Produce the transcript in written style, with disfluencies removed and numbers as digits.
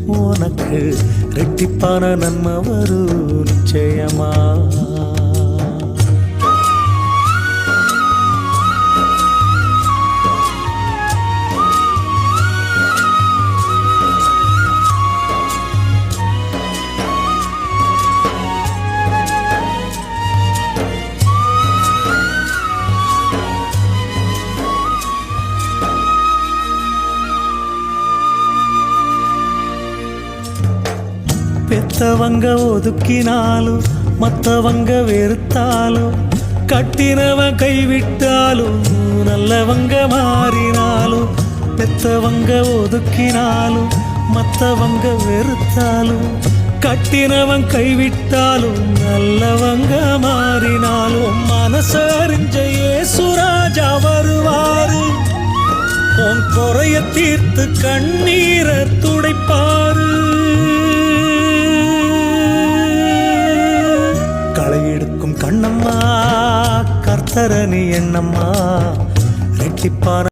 உனக்கு ரெட்டிப்பான நன்மை வரும் நிச்சயமா. பெத்தவங்க ஒதுக்கினாலும் மத்தவங்க வெறுத்தாலும் கட்டினவன் கைவிட்டாலும் நல்லவங்க மாறினாலும் பெத்தவங்க ஒதுக்கினாலும் மத்தவங்க வெறுத்தாலும் கட்டினவன் கைவிட்டாலும் நல்லவங்க மாறினாலும் மனசறிஞ்ச இயேசுராஜா வருவாரு. உன் குறைய தீர்த்து கண்ணீரை துடைப்பாரு. களையெடுக்கும் கண்ணம்மா கர்த்தரணி எண்ணம்மா ரெட்டிப்பான